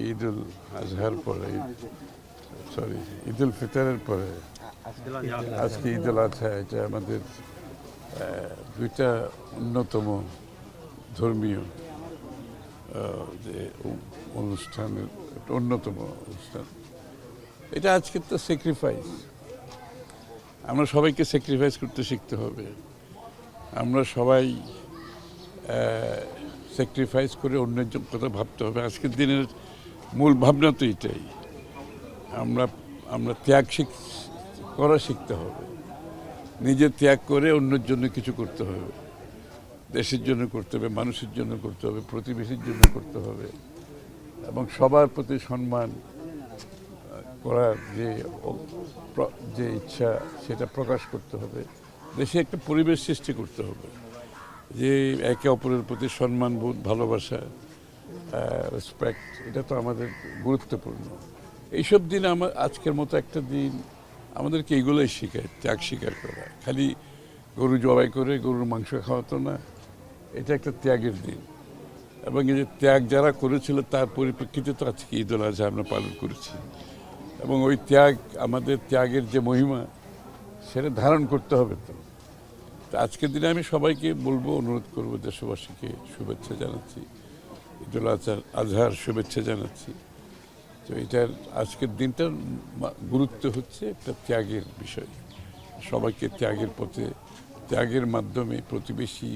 ঈদ উল আজহার পরে ঈদ উল ফিতরের পরে আজকে ঈদ উল আজহা, এটা আমাদের দুইটা অন্যতম ধর্মীয় যে অনুষ্ঠানের অন্যতম অনুষ্ঠান। এটা আজকের তো স্যাক্রিফাইস, আমরা সবাইকে স্যাক্রিফাইস করতে শিখতে হবে। আমরা সবাই স্যাক্রিফাইস করে অন্যের কথা ভাবতে হবে। আজকের দিনের মূল ভাবনা তো এটাই, আমরা ত্যাগ করা শিখতে হবে। নিজে ত্যাগ করে অন্যের জন্য কিছু করতে হবে, দেশের জন্য করতে হবে, মানুষের জন্য করতে হবে, প্রতিবেশীর জন্য করতে হবে, এবং সবার প্রতি সম্মান করার যে ইচ্ছা সেটা প্রকাশ করতে হবে। দেশে একটা পরিবেশ সৃষ্টি করতে হবে যে একে অপরের প্রতি সম্মানবোধ, ভালোবাসা, রেসপেক্ট, এটা তো আমাদের গুরুত্বপূর্ণ। এইসব দিন আজকের মতো একটা দিন আমাদেরকে এগুলোই শেখায়, ত্যাগ স্বীকার করা। খালি গরু জবাই করে গরুর মাংস খাওয়াতো না, এটা একটা ত্যাগের দিন। এবং এই যে ত্যাগ যারা করেছিল তার পরিপ্রেক্ষিতে তো আজকে ঈদ উল আজহা আমরা পালন করেছি। এবং ওই ত্যাগ, আমাদের ত্যাগের যে মহিমা, সেটা ধারণ করতে হবে। তো আজকের দিনে আমি সবাইকে বলবো, অনুরোধ করব, দেশবাসীকে শুভেচ্ছা জানাচ্ছি, ঈদ উল আজহার শুভেচ্ছা জানাচ্ছি। তো এটার আজকের দিনটার গুরুত্ব হচ্ছে একটা ত্যাগের বিষয়। সবাইকে ত্যাগের পথে, ত্যাগের মাধ্যমে প্রতিবেশী,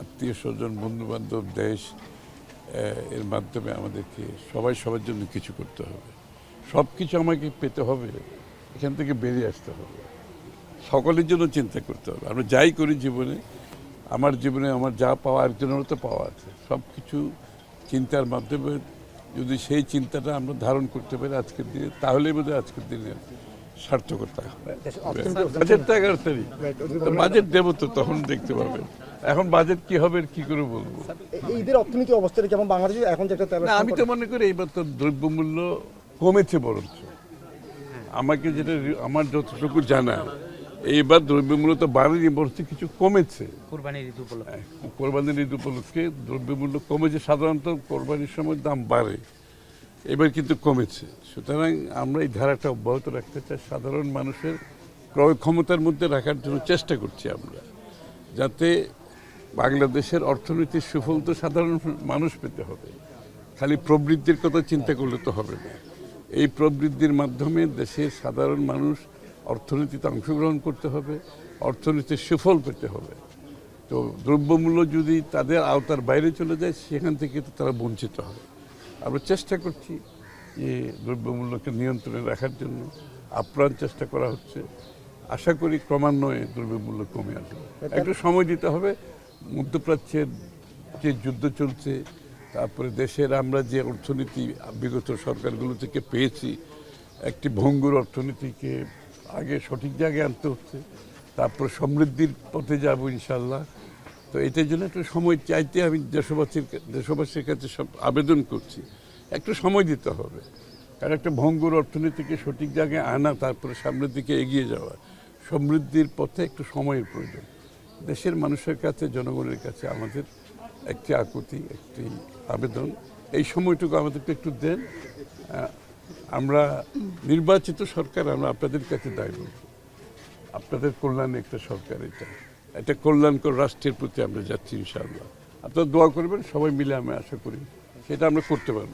আত্মীয় স্বজন, বন্ধুবান্ধব, দেশ, এর মাধ্যমে আমাদেরকে সবার জন্য কিছু করতে হবে। সব কিছু আমাকে পেতে হবে, এখান থেকে বেরিয়ে আসতে হবে, সকলের জন্য চিন্তা করতে হবে। আমরা যাই করি জীবনে, আমার জীবনে আমার যা পাওয়া একজনেরও তো পাওয়া আছে। সব কিছু চিন্তার মাধ্যমে যদি সেই চিন্তাটা আমরা ধারণ করতে পারি আজকের দিনে, তাহলেই বোধহয় আজকের দিনে সার্থকতা হবে। বাজেটটা 11 তারিখ, বাজেট দেবো তো তখন দেখতে পাবেন। এখন বাজেট কি হবে কি করে বলবো। ঈদের অর্থনীতি অবস্থাটা কেমন বাংলাদেশে এখন? যে একটা আমি তো মনে করি এইবার তো দ্রব্যমূল্য কমেছে, বরঞ্চ আমাকে যেটা আমার যতটুকু জানা, এইবার দ্রব্যমূল্য তো বাড়েনি, বরঞ্চ কিছু কমেছে। কোরবানির ঈদ উপলক্ষে দ্রব্যমূল্য কমেছে। সাধারণত কোরবানির সময় দাম বাড়ে, এবার কিন্তু কমেছে। সুতরাং আমরা এই ধারাটা অব্যাহত রাখতে চাই, সাধারণ মানুষের ক্রয় ক্ষমতার মধ্যে রাখার জন্য চেষ্টা করছি আমরা, যাতে বাংলাদেশের অর্থনীতির সুফল তো সাধারণ মানুষ পেতে হবে। খালি প্রবৃদ্ধির কথা চিন্তা করলে তো হবে না। এই প্রবৃদ্ধির মাধ্যমে দেশের সাধারণ মানুষ অর্থনীতিতে অংশগ্রহণ করতে হবে, অর্থনীতির সুফল পেতে হবে। তো দ্রব্যমূল্য যদি তাদের আওতার বাইরে চলে যায়, সেখান থেকে তো তারা বঞ্চিত হবে। আমরা চেষ্টা করছি যে দ্রব্যমূল্যকে নিয়ন্ত্রণে রাখার জন্য আপ্রাণ চেষ্টা করা হচ্ছে। আশা করি ক্রমান্বয়ে দ্রব্যমূল্য কমে আসবে। একটু সময় দিতে হবে। মধ্যপ্রাচ্যের যে যুদ্ধ চলছে, তারপরে দেশের আমরা যে অর্থনীতি বিগত সরকারগুলো থেকে পেয়েছি, একটি ভঙ্গুর অর্থনীতিকে আগে সঠিক জায়গায় আনতে হচ্ছে, তারপর সমৃদ্ধির পথে যাব ইনশাল্লাহ। তো এটার জন্য একটু সময় চাইতে আমি দেশবাসীর কাছে সব আবেদন করছি, একটু সময় দিতে হবে। কারণ একটা ভঙ্গুর অর্থনীতিকে সঠিক জায়গায় আনা, তারপরে সামনের দিকে এগিয়ে যাওয়া, সমৃদ্ধির পথে একটু সময়ের প্রয়োজন। দেশের মানুষের কাছে, জনগণের কাছে আমাদের একটি আকুতি, একটি আবেদন, এই সময়টুকু আমাদেরকে একটু দেন। আমরা নির্বাচিত সরকার, আমরা আপনাদের কাছে দায়ী বলব, আপনাদের কল্যাণে একটা সরকার, এটা কল্যাণকর রাষ্ট্রের প্রতি আমরা যাচ্ছি ইনশাআল্লাহ। আপনারা দোয়া করবেন, সবাই মিলে আমি আশা করি সেটা আমরা করতে পারবো।